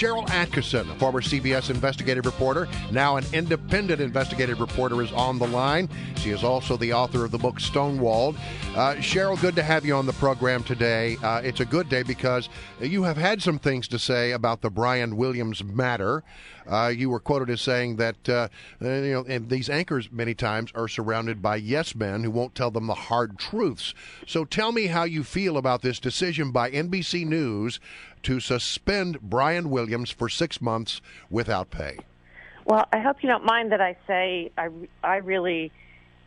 Sharyl Attkisson, a former CBS investigative reporter, now an independent investigative reporter, is on the line. She is also the author of the book Stonewalled. Sharyl, good to have you on the program today. It's a good day because you have had some things to say about the Brian Williams matter. You were quoted as saying that and these anchors many times are surrounded by yes men who won't tell them the hard truths. So tell me how you feel about this decision by NBC News to suspend Brian Williams for 6 months without pay. Well, I hope you don't mind that I say I really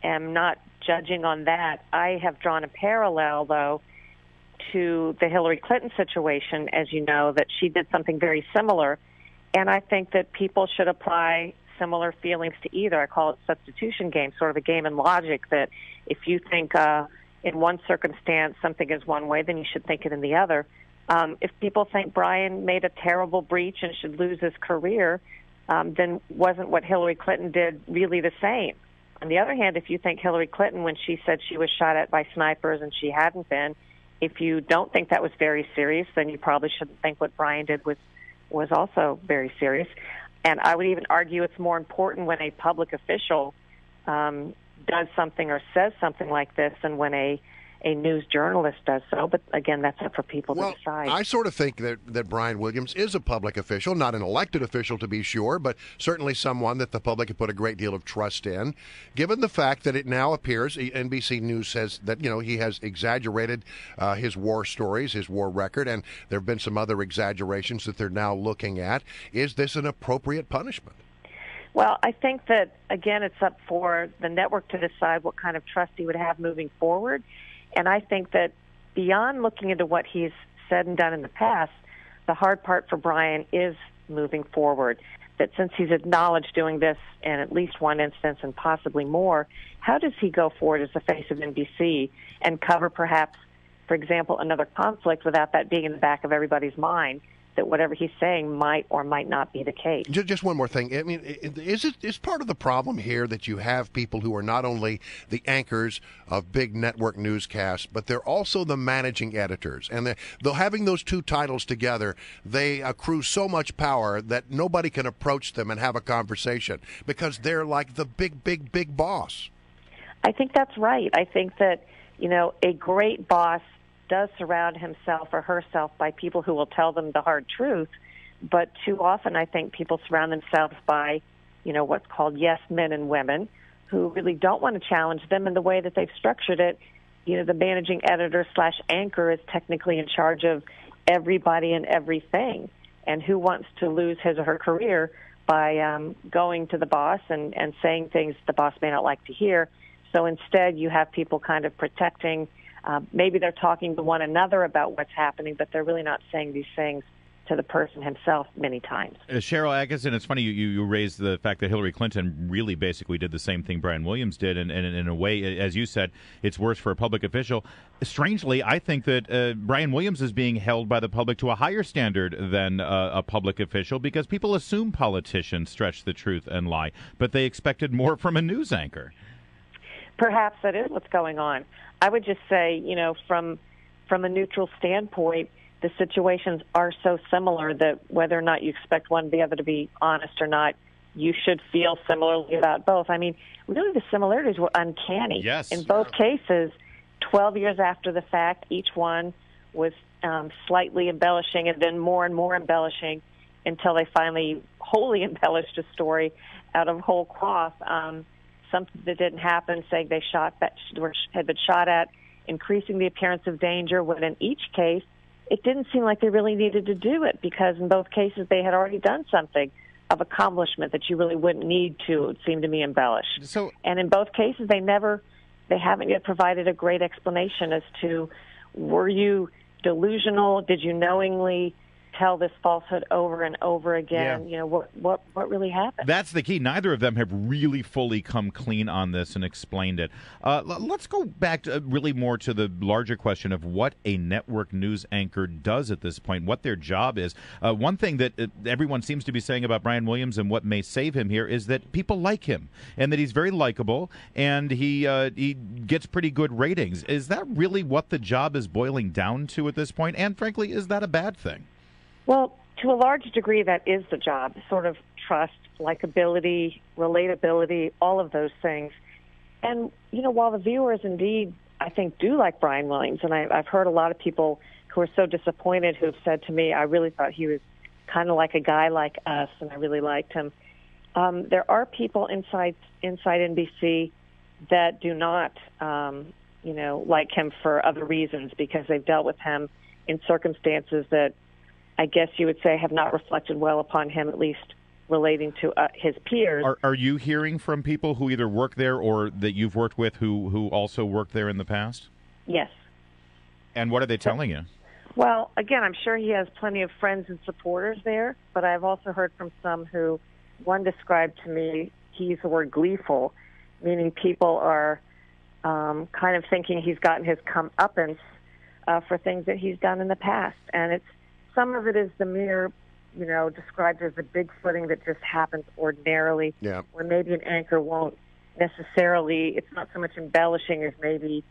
am not judging on that. I have drawn a parallel, though, to the Hillary Clinton situation, as you know, that she did something very similar. And I think that people should apply similar feelings to either. I call it substitution game, sort of a game in logic that if you think in one circumstance something is one way, then you should think it in the other. If people think Brian made a terrible breach and should lose his career, then wasn't what Hillary Clinton did really the same? On the other hand, if you think Hillary Clinton, when she said she was shot at by snipers and she hadn't been, if you don't think that was very serious, then you probably shouldn't think what Brian did was also very serious. And I would even argue it's more important when a public official does something or says something like this than when a news journalist does so. But again, that's up for people to decide. I sort of think that Brian Williams is a public official, not an elected official to be sure, but certainly someone that the public can put a great deal of trust in. Given the fact that it now appears, NBC News says that, he has exaggerated his war stories, his war record, and there have been some other exaggerations that they're now looking at. Is this an appropriate punishment? Well, I think that, again, it's up for the network to decide what kind of trust he would have moving forward. And I think that beyond looking into what he's said and done in the past, the hard part for Brian is moving forward. That since he's acknowledged doing this in at least one instance and possibly more, how does he go forward as the face of NBC and cover perhaps, for example, another conflict without that being in the back of everybody's mind, that whatever he's saying might or might not be the case. Just one more thing. I mean, is part of the problem here that you have people who are not only the anchors of big network newscasts, but they're also the managing editors. And though having those two titles together, they accrue so much power that nobody can approach them and have a conversation because they're like the big boss. I think that's right. I think that, a great boss does surround himself or herself by people who will tell them the hard truth, but too often I think people surround themselves by, what's called yes men and women who really don't want to challenge them in the way that they've structured it. The managing editor / anchor is technically in charge of everybody and everything, and who wants to lose his or her career by going to the boss and saying things the boss may not like to hear. So instead you have people kind of protecting. Maybe they're talking to one another about what's happening, but they're really not saying these things to the person himself many times. Sharyl Attkisson, it's funny you raised the fact that Hillary Clinton really basically did the same thing Brian Williams did, and in a way, as you said, it's worse for a public official. Strangely, I think that Brian Williams is being held by the public to a higher standard than a public official because people assume politicians stretch the truth and lie, but they expected more from a news anchor. Perhaps that is what's going on. I would just say, from a neutral standpoint, the situations are so similar that whether or not you expect one or the other to be honest or not, you should feel similarly about both. I mean, really the similarities were uncanny. Yes. In both cases, 12 years after the fact, each one was slightly embellishing and then more and more embellishing until they finally wholly embellished a story out of whole cloth. Something that didn't happen, saying they had been shot at, increasing the appearance of danger, when in each case, it didn't seem like they really needed to do it because in both cases they had already done something of accomplishment that you really wouldn't need to, it would seem to me, embellish. And in both cases, they haven't yet provided a great explanation as to, were you delusional? Did you knowingly tell this falsehood over and over again? Yeah. What really happened? That's the key. Neither of them have really fully come clean on this and explained it. Let's go back to really more to the larger question of what a network news anchor does at this point, what their job is. One thing that everyone seems to be saying about Brian Williams and what may save him here is that people like him and that he's very likable and he gets pretty good ratings. Is that really what the job is boiling down to at this point? And frankly, is that a bad thing? Well, to a large degree, that is the job, sort of trust, likability, relatability, all of those things. And, while the viewers indeed, I think, do like Brian Williams, and I've heard a lot of people who are so disappointed who have said to me, I really thought he was kind of like a guy like us, and I really liked him. There are people inside NBC that do not, like him for other reasons, because they've dealt with him in circumstances that I guess you would say have not reflected well upon him, at least relating to his peers. Are you hearing from people who either work there or that you've worked with who also worked there in the past? Yes. And what are they telling you? Well, again, I'm sure he has plenty of friends and supporters there, but I've also heard from some who, one described to me, he used the word gleeful, meaning people are kind of thinking he's gotten his comeuppance for things that he's done in the past. And some of it is the mere, described as the big footing that just happens ordinarily, where maybe an anchor won't necessarily, it's not so much embellishing as maybe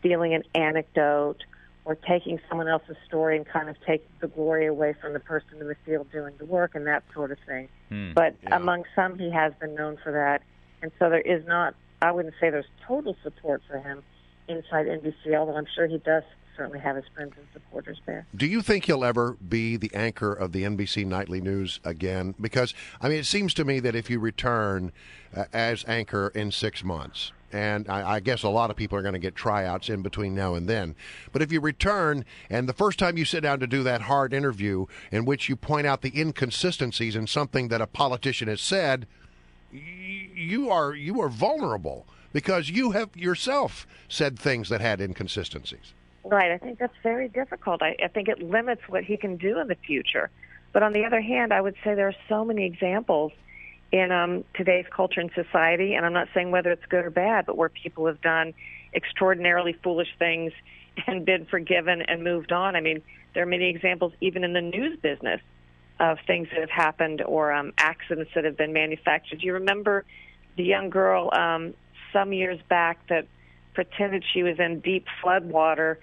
stealing an anecdote or taking someone else's story and kind of taking the glory away from the person in the field doing the work and that sort of thing. But among some, he has been known for that. And so there is not, I wouldn't say there's total support for him inside NBC, although I'm sure he does certainly have his friends and supporters there. Do you think he'll ever be the anchor of the NBC Nightly News again? Because, it seems to me that if you return as anchor in 6 months, and I guess a lot of people are going to get tryouts in between now and then. But if you return, and the first time you sit down to do that hard interview in which you point out the inconsistencies in something that a politician has said, you are vulnerable because you have yourself said things that had inconsistencies. Right. I think that's very difficult. I think it limits what he can do in the future. But on the other hand, I would say there are so many examples in today's culture and society, and I'm not saying whether it's good or bad, but where people have done extraordinarily foolish things and been forgiven and moved on. There are many examples even in the news business of things that have happened or accidents that have been manufactured. Do you remember the young girl some years back that pretended she was in deep flood water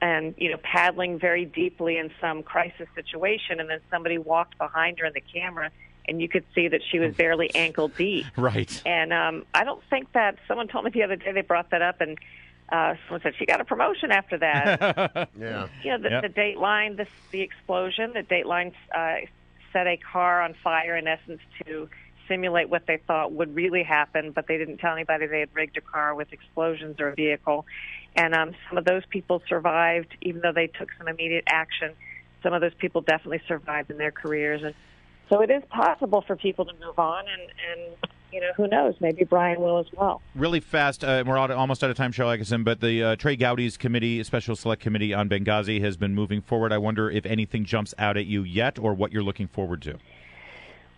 and, paddling very deeply in some crisis situation, and then somebody walked behind her in the camera and you could see that she was barely ankle deep. Right. And I don't think that, someone told me the other day they brought that up, and someone said she got a promotion after that. Yeah. The Dateline, the explosion, the Dateline set a car on fire, in essence, to simulate what they thought would really happen, but they didn't tell anybody they had rigged a car with explosions or a vehicle. And some of those people survived, even though they took some immediate action. Some of those people definitely survived in their careers. And so it is possible for people to move on, and who knows, maybe Brian will as well. Really fast, we're almost out of time, Cheryl Atkinson, but the Trey Gowdy's committee, Special Select Committee on Benghazi, has been moving forward. I wonder if anything jumps out at you yet or what you're looking forward to.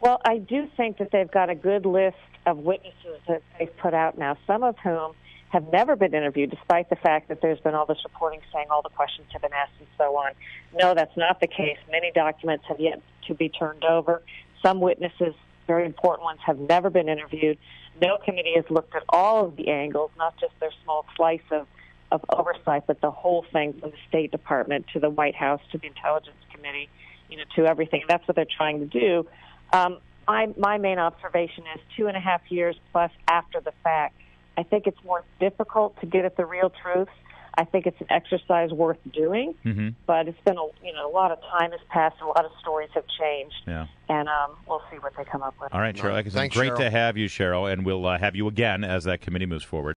Well, I do think that they've got a good list of witnesses that they've put out now, some of whom have never been interviewed, despite the fact that there's been all this reporting saying all the questions have been asked and so on. No, that's not the case. Many documents have yet to be turned over. Some witnesses, very important ones, have never been interviewed. No committee has looked at all of the angles, not just their small slice of oversight, but the whole thing from the State Department to the White House to the Intelligence Committee, to everything. That's what they're trying to do. My main observation is 2.5 years plus after the fact. I think it's more difficult to get at the real truth. I think it's an exercise worth doing, but it's been a lot of time has passed, a lot of stories have changed, and we'll see what they come up with. All right, Cheryl, great to have you, Cheryl, and we'll have you again as that committee moves forward.